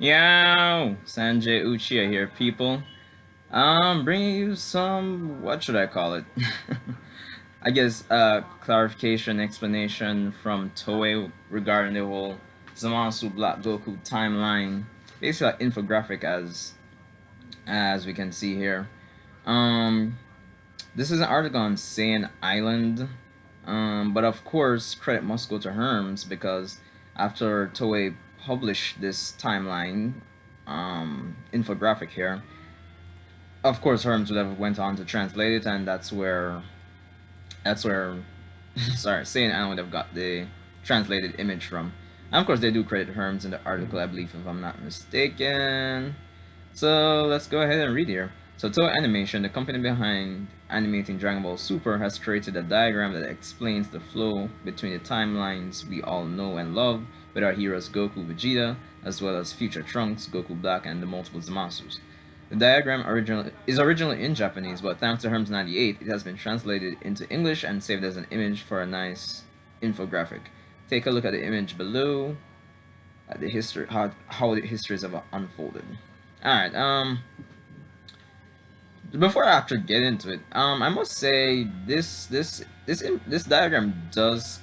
Yo, Sanjay Uchiha here, people. Bringing you some, what should I call it? I guess clarification, explanation from Toei regarding the whole Zamasu Black Goku timeline. Basically, like infographic as we can see here. Um, this is an article on Saiyan Island. But of course, credit must go to Herms because after Toei published this timeline infographic here, of course Herms would have went on to translate it, and that's where sorry, Saiyan Island would have got the translated image from. And of course, they do credit Herms in the article, I believe, if I'm not mistaken. So let's go ahead and read here. So Toei Animation, the company behind animating Dragon Ball Super, has created a diagram that explains the flow between the timelines we all know and love, with our heroes Goku, Vegeta, as well as future Trunks, Goku Black, and the multiple Zamasus. The diagram is originally in Japanese, but thanks to Herms 98, it has been translated into English and saved as an image for a nice infographic. Take a look at the image below, at the history, how the histories have unfolded. Alright, before I actually get into it, I must say this diagram does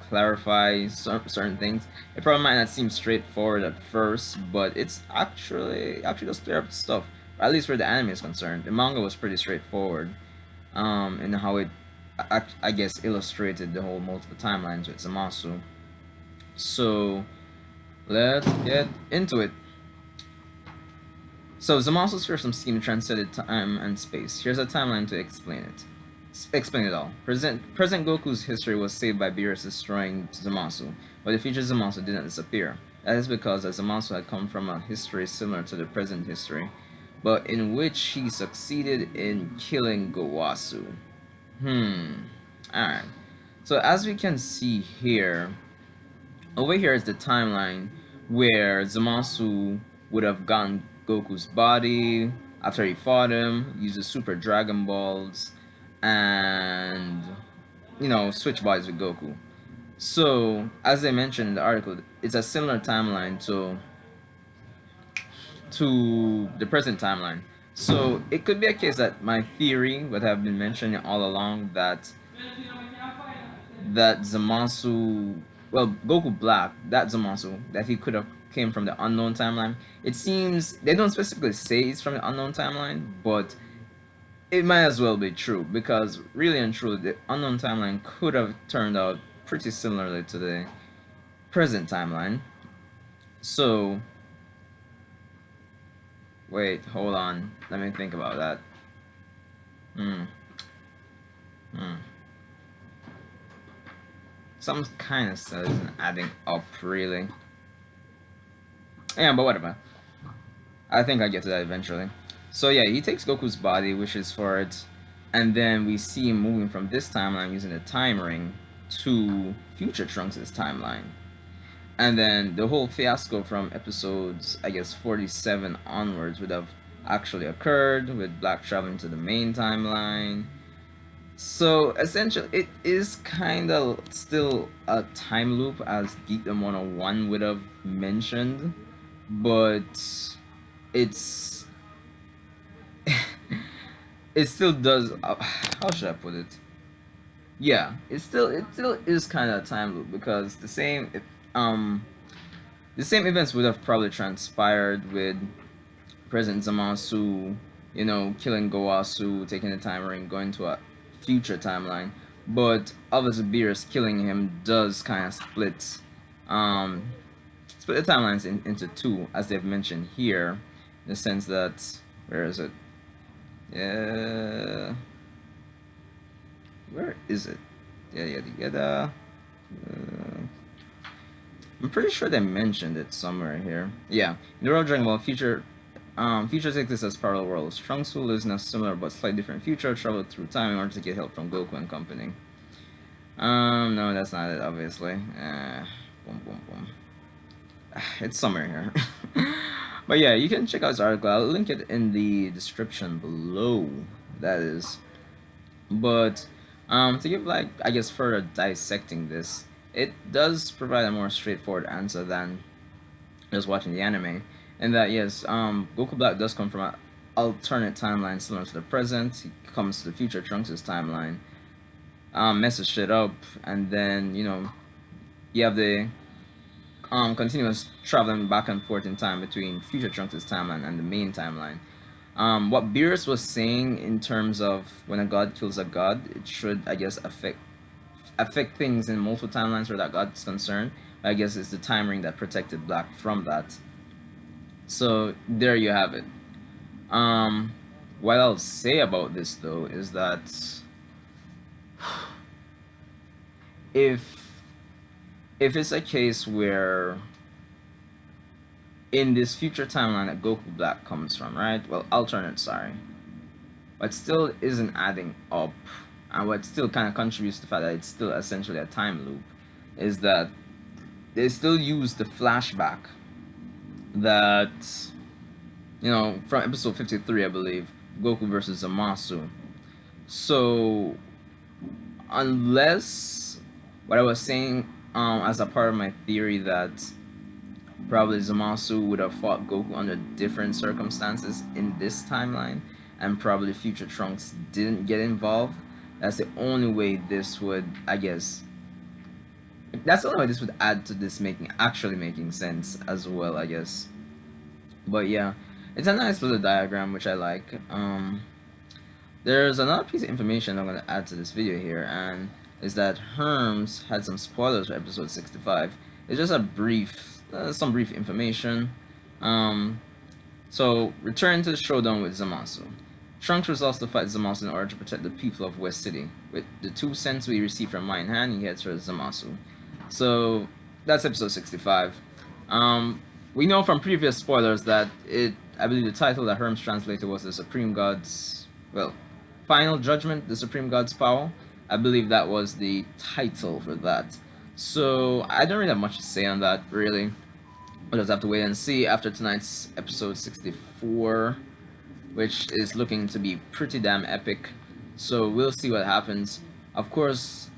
clarify certain things. It probably might not seem straightforward at first, but it's actually does clear up stuff. At least where the anime is concerned, the manga was pretty straightforward, in how it, I guess, illustrated the whole multiple timelines with Zamasu. So let's get into it. So Zamasu's fearsome scheme transcended time and space. Here's a timeline to explain it. Explain it all. Present Goku's history was saved by Beerus destroying Zamasu, but the future Zamasu didn't disappear. That is because Zamasu had come from a history similar to the present history, but in which he succeeded in killing Gowasu. Alright. So as we can see here, over here is the timeline where Zamasu would have gotten Goku's body after he fought him, used the Super Dragon Balls, and switch bodies with Goku. So, as I mentioned in the article, it's a similar timeline to the present timeline. So it could be a case that my theory, what I've been mentioning all along, that Zamasu, well, Goku Black, that Zamasu, that he could have came from the unknown timeline. It seems they don't specifically say it's from the unknown timeline, but it might as well be true because really and truly, the unknown timeline could have turned out pretty similarly to the present timeline. So, wait, hold on. Let me think about that. Some kind of stuff isn't adding up, really. Yeah, but whatever. I think I get to that eventually. So yeah, he takes Goku's body, wishes for it, and then we see him moving from this timeline using the time ring to future Trunks' timeline. And then the whole fiasco from episodes, I guess, 47 onwards would have actually occurred, with Black traveling to the main timeline. So essentially, it is kind of still a time loop, as Geekdom 101 would have mentioned, but it's it still does. How should I put it? Yeah, it still is kind of a time loop because the same events would have probably transpired with President Zamasu, killing Gowasu, taking the time ring, going to a future timeline. But obviously, Beerus killing him does kind of split the timelines into two, as they've mentioned here, in the sense that, where is it? Yeah, where is it? Yeah. I'm pretty sure they mentioned it somewhere here. Yeah, in the Road Dragon Ball Future, futures exist as parallel worlds. Trunks, who lives in a similar but slightly different future, traveled through time in order to get help from Goku and company. No, that's not it, obviously. Boom. It's somewhere here. But yeah, you can check out this article. I'll link it in the description below, that is. But to give, like, I guess, further dissecting this, it does provide a more straightforward answer than just watching the anime. And that yes, Goku Black does come from an alternate timeline similar to the present. He comes to the future Trunks' timeline, messes shit up, and then you have the continuous traveling back and forth in time between future Trunks' timeline and the main timeline. What Beerus was saying in terms of when a god kills a god, it should, I guess, affect things in multiple timelines where that god is concerned. I guess it's the time ring that protected Black from that. So there you have it. What I'll say about this though is that if it's a case where in this future timeline that Goku Black comes from, right? Well, alternate, sorry. But still isn't adding up, and what still kind of contributes to the fact that it's still essentially a time loop, is that they still use the flashback that, from episode 53, I believe, Goku versus Zamasu. So, unless what I was saying as a part of my theory that probably Zamasu would have fought Goku under different circumstances in this timeline, and probably future Trunks didn't get involved, that's the only way this would, I guess, that's the only way this would add to this actually making sense as well, I guess. But yeah, it's a nice little diagram which I like. There's another piece of information I'm going to add to this video here, and is that Herms had some spoilers for episode 65. It's just a brief, some brief information. So, return to the showdown with Zamasu. Trunks resolves to fight Zamasu in order to protect the people of West City. With the 2 cents we receive from Mine Hand, he heads for Zamasu. So, that's episode 65. We know from previous spoilers that I believe the title that Herms translated was the Supreme God's, well, Final Judgment, the Supreme God's Power. I believe that was the title for that. So, I don't really have much to say on that, really. We'll just have to wait and see after tonight's episode 64, which is looking to be pretty damn epic. So, we'll see what happens. Of course,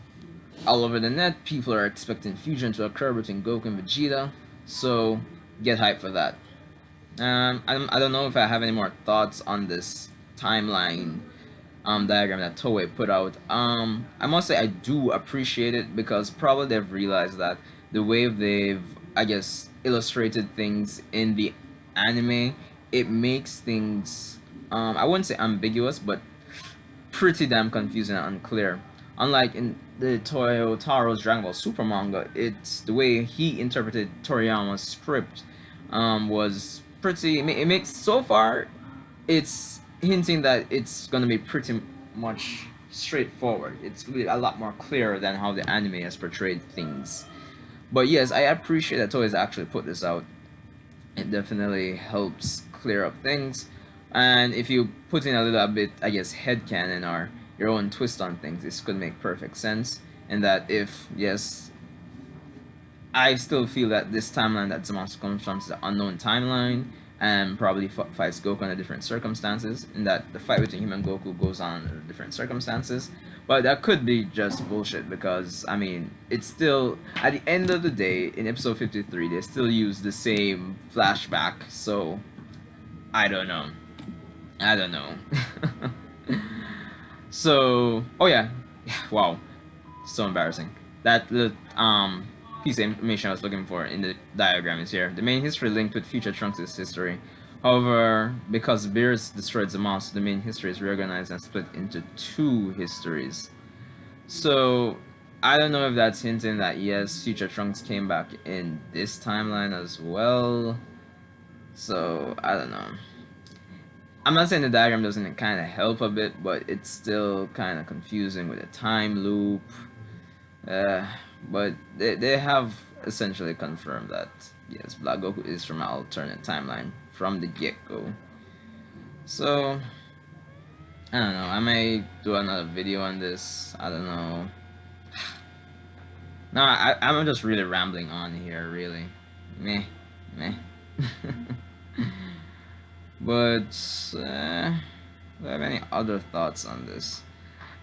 all over the net, people are expecting fusion to occur between Goku and Vegeta, so get hyped for that. I don't know if I have any more thoughts on this timeline diagram that Toei put out. I must say I do appreciate it because probably they've realized that the way they've, I guess, illustrated things in the anime, it makes things, I wouldn't say ambiguous, but pretty damn confusing and unclear. Unlike in the Toyotaro's Dragon Ball Super manga, it's the way he interpreted Toriyama's script was pretty. It makes so far, it's hinting that it's gonna be pretty much straightforward. It's really a lot more clear than how the anime has portrayed things. But yes, I appreciate that Toei has actually put this out. It definitely helps clear up things, and if you put in a little bit, I guess, headcanon or your own twist on things, this could make perfect sense. And that if, yes, I still feel that this timeline that Zamasu comes from is the unknown timeline, and probably fights Goku under different circumstances, and that the fight between him and Goku goes on under different circumstances. But that could be just bullshit because, I mean, it's still, at the end of the day, in episode 53, they still use the same flashback, so I don't know. So, oh yeah, wow, so embarrassing. That the piece of information I was looking for in the diagram is here. The main history linked with future Trunks' history. However, because Beerus destroyed Zamasu, the main history is reorganized and split into 2 histories. So, I don't know if that's hinting that yes, future Trunks came back in this timeline as well. So, I don't know. I'm not saying the diagram doesn't kind of help a bit, but it's still kind of confusing with a time loop. But they have essentially confirmed that yes, Black Goku is from an alternate timeline from the get-go. So I don't know. I may do another video on this. I don't know. No, I'm just really rambling on here. Really, meh. But do I have any other thoughts on this?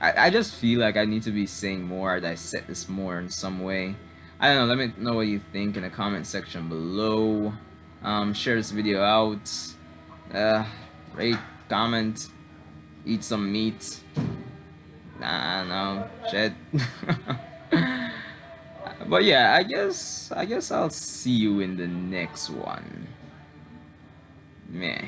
I just feel like I need to be saying more, or dissect this more in some way. I don't know, let me know what you think in the comment section below. Share this video out. Rate, comment, eat some meat. Nah, no shit. But yeah, I guess I'll see you in the next one. Meh.